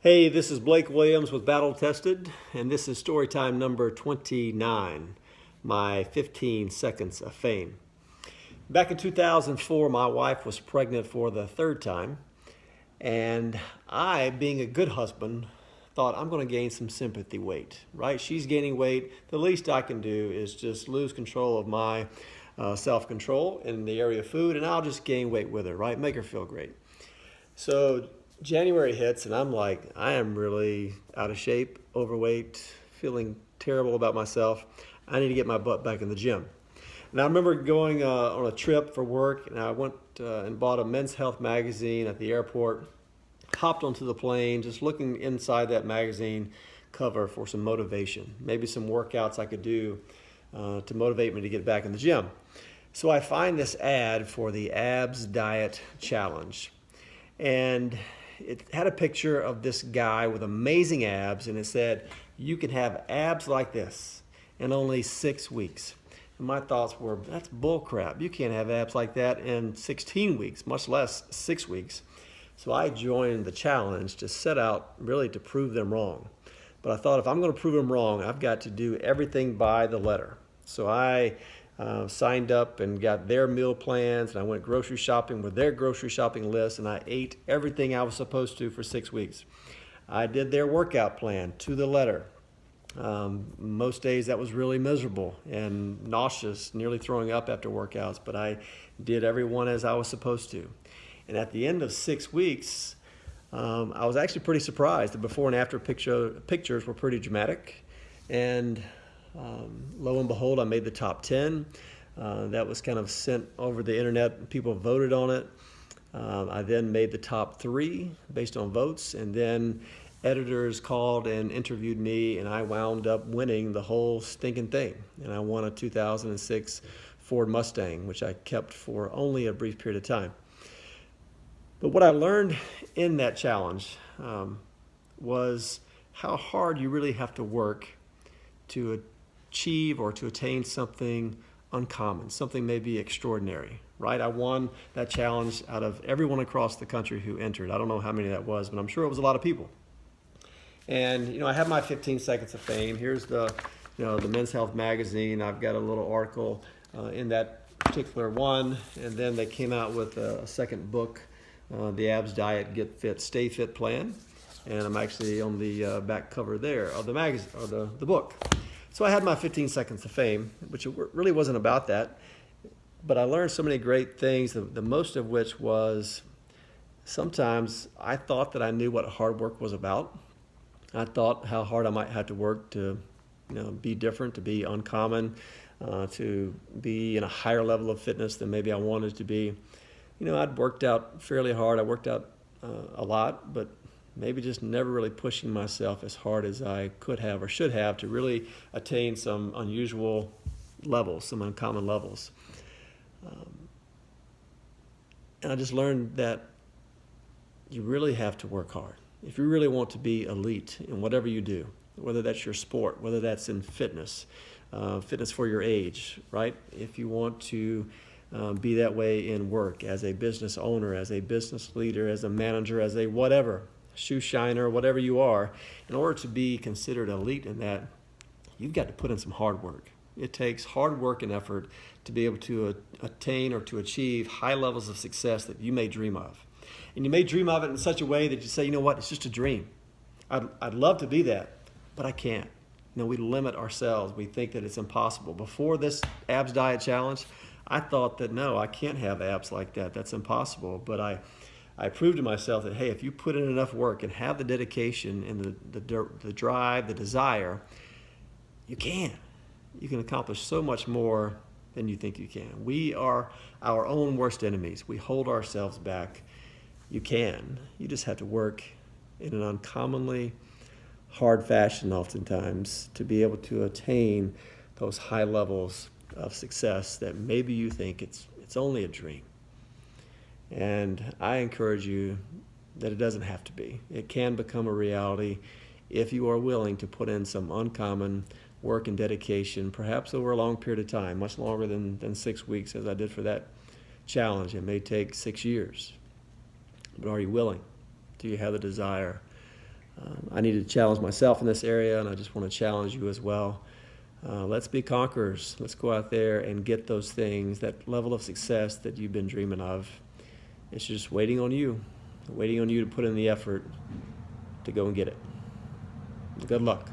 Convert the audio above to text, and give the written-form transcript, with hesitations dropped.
Hey, this is Blake Williams with Battle Tested, and this is story time number 29, my 15 seconds of fame. Back in 2004, my wife was pregnant for the third time, and I, being a good husband, thought I'm going to gain some sympathy weight, right? She's gaining weight. The least I can do is just lose control of my self-control in the area of food, and I'll just gain weight with her, right? Make her feel great. So January hits, and I'm like, I am really out of shape, overweight, feeling terrible about myself. I need to get my butt back in the gym. And I remember going on a trip for work, and I went and bought a Men's Health magazine at the airport, hopped onto the plane, just looking inside that magazine cover for some motivation, maybe some workouts I could do to motivate me to get back in the gym. So I find this ad for the Abs Diet Challenge. And it had a picture of this guy with amazing abs, and it said, you can have abs like this in only 6 weeks. And my thoughts were, that's bullcrap. You can't have abs like that in 16 weeks, much less 6 weeks. So I joined the challenge to set out really to prove them wrong. But I thought, if I'm going to prove them wrong, I've got to do everything by the letter. So I signed up and got their meal plans, and I went grocery shopping with their grocery shopping list, and I ate everything I was supposed to for 6 weeks. I did their workout plan to the letter. Most days that was really miserable and nauseous, nearly throwing up after workouts, but I did every one as I was supposed to. And at the end of 6 weeks, I was actually pretty surprised. The before and after pictures were pretty dramatic, and lo and behold, I made the top 10. That was kind of sent over the internet. People voted on it. I then made the top 3 based on votes, and then editors called and interviewed me, and I wound up winning the whole stinking thing. And I won a 2006 Ford Mustang, which I kept for only a brief period of time. But what I learned in that challenge was how hard you really have to work to achieve or to attain something uncommon, something maybe extraordinary, right? I won that challenge out of everyone across the country who entered. I don't know how many that was, but I'm sure it was a lot of people. And I have my 15 seconds of fame. Here's the Men's Health magazine. I've got a little article in that particular one, and then they came out with a second book, the Abs Diet Get Fit Stay Fit Plan, and I'm actually on the back cover there of the magazine or the book. So I had my 15 seconds of fame, which really wasn't about that, but I learned so many great things, the most of which was sometimes I thought that I knew what hard work was about. I thought how hard I might have to work to be different, to be uncommon, to be in a higher level of fitness than maybe I wanted to be. I'd worked out fairly hard. I worked out a lot, but maybe just never really pushing myself as hard as I could have or should have to really attain some unusual levels, some uncommon levels. And I just learned that you really have to work hard. If you really want to be elite in whatever you do, whether that's your sport, whether that's in fitness, fitness for your age, right? If you want to be that way in work, as a business owner, as a business leader, as a manager, as a whatever, shoe shiner, whatever you are, in order to be considered elite in that, you've got to put in some hard work. It takes hard work and effort to be able to attain or to achieve high levels of success that you may dream of. And you may dream of it in such a way that you say, you know what, it's just a dream. I'd love to be that, but I can't. We limit ourselves. We think that it's impossible. Before this Abs Diet Challenge, I thought that, no, I can't have abs like that. That's impossible. But I proved to myself that, hey, if you put in enough work and have the dedication and the drive, the desire, you can. You can accomplish so much more than you think you can. We are our own worst enemies. We hold ourselves back. You can. You just have to work in an uncommonly hard fashion oftentimes to be able to attain those high levels of success that maybe you think it's only a dream. And I encourage you that it doesn't have to be. It can become a reality if you are willing to put in some uncommon work and dedication, perhaps over a long period of time, much longer than 6 weeks as I did for that challenge. It may take 6 years. But are you willing? Do you have the desire? I need to challenge myself in this area, and I just want to challenge you as well. Let's be conquerors. Let's go out there and get those things, that level of success that you've been dreaming of. It's just waiting on you to put in the effort to go and get it. Good luck.